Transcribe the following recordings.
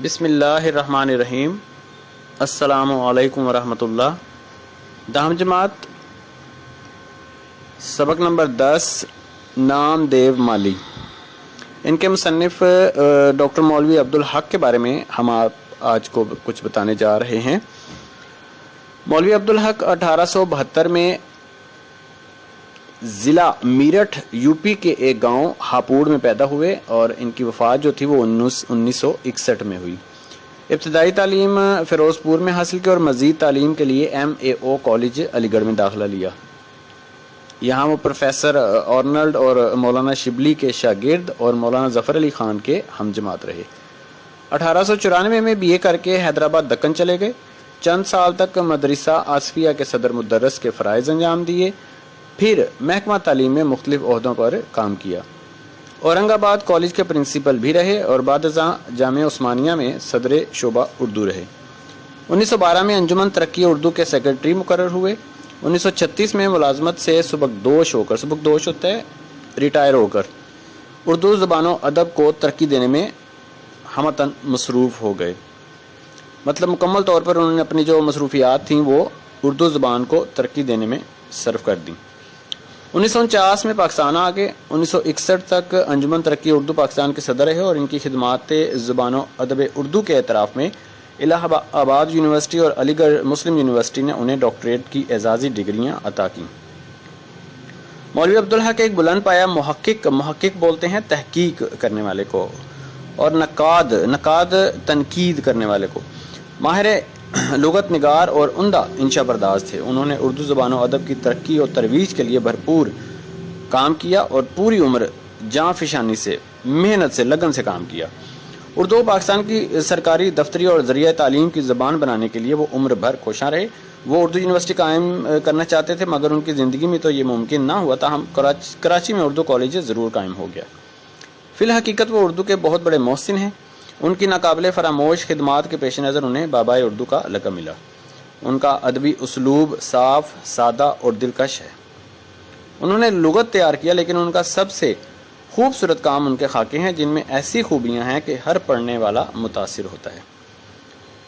بسم اللہ الرحمن الرحیم۔ السلام علیکم ورحمۃ اللہ۔ دہم جماعت سبق نمبر 10 نام دیو مالی۔ ان کے مصنف ڈاکٹر مولوی عبدالحق کے بارے میں ہم آج کو کچھ بتانے جا رہے ہیں۔ مولوی عبدالحق 1872 میں ضلع میرٹھ یو پی کے ایک گاؤں ہاپوڑ میں پیدا ہوئے اور ان کی وفات جو تھی وہ 1961 میں ہوئی۔ ابتدائی تعلیم فیروز پور میں حاصل کی اور مزید تعلیم کے لیے MAO کالج علی گڑھ میں داخلہ لیا۔ یہاں وہ پروفیسر آرنلڈ اور مولانا شبلی کے شاگرد اور مولانا ظفر علی خان کے ہم جماعت رہے۔ 1894 میں BA کر کے حیدرآباد دکن چلے گئے۔ چند سال تک مدرسہ آصفیہ کے صدر مدرس کے فرائض انجام دیے، پھر محکمہ تعلیم میں مختلف عہدوں پر کام کیا۔ اورنگ آباد کالج کے پرنسپل بھی رہے اور بعد ازاں جامعہ عثمانیہ میں صدر شعبہ اردو رہے۔ 1912 میں انجمن ترقی اردو کے سیکرٹری مقرر ہوئے۔ 1936 میں ملازمت سے سبکدوش ہوتا ہے ریٹائر ہو کر اردو زبان و ادب کو ترقی دینے میں ہمتن مصروف ہو گئے۔ مطلب مکمل طور پر انہوں نے اپنی جو مصروفیات تھیں وہ اردو زبان کو ترقی دینے میں صرف کر دیں۔ 1949 میں پاکستان آ گئے۔ 1961 تک انجمن ترقی اردو پاکستان کے صدر رہے اور ان کی خدمات زبان و ادب اردو کے اعتراف میں الہ آباد یونیورسٹی اور علی گڑھ مسلم یونیورسٹی نے انہیں ڈاکٹریٹ کی اعزازی ڈگریاں عطا کی۔ مولوی عبدالحق ایک بلند پایا محقق بولتے ہیں تحقیق کرنے والے کو، اور نقاد تنقید کرنے والے کو، ماہر لغت نگار اور عمدہ انشا پرداز تھے۔ انہوں نے اردو زبان و ادب کی ترقی اور ترویج کے لیے بھرپور کام کیا اور پوری عمر جاں فشانی سے، محنت سے، لگن سے کام کیا۔ اردو پاکستان کی سرکاری، دفتری اور ذریعہ تعلیم کی زبان بنانے کے لیے وہ عمر بھر کوشاں رہے۔ وہ اردو یونیورسٹی قائم کرنا چاہتے تھے مگر ان کی زندگی میں تو یہ ممکن نہ ہوا، تاہم کراچی میں اردو کالج ضرور قائم ہو گیا۔ فی الحقیقت وہ اردو کے بہت بڑے محسن ہیں۔ ان کی ناقابل فراموش خدمات کے پیش نظر انہیں بابائے اردو کا لقب ملا۔ ان کا ادبی اسلوب صاف، سادہ اور دلکش ہے۔ انہوں نے لغت تیار کیا لیکن ان کا سب سے خوبصورت کام ان کے خاکے ہیں جن میں ایسی خوبیاں ہیں کہ ہر پڑھنے والا متاثر ہوتا ہے۔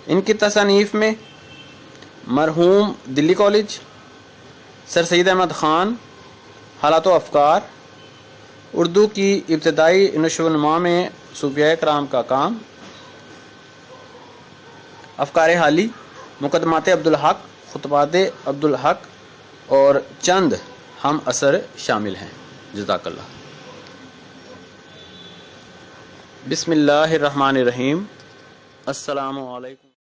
ان کی تصانیف میں مرحوم دلی کالج، سر سید احمد خان، حالات و افکار، اردو کی ابتدائی نشو و نما میں صوفیاء کرام کا کام، افکار حالی، مقدمات عبدالحق، خطبات عبدالحق اور چند ہم اثر شامل ہیں۔ جزاک اللہ۔ بسم اللہ الرحمن الرحیم۔ السلام علیکم۔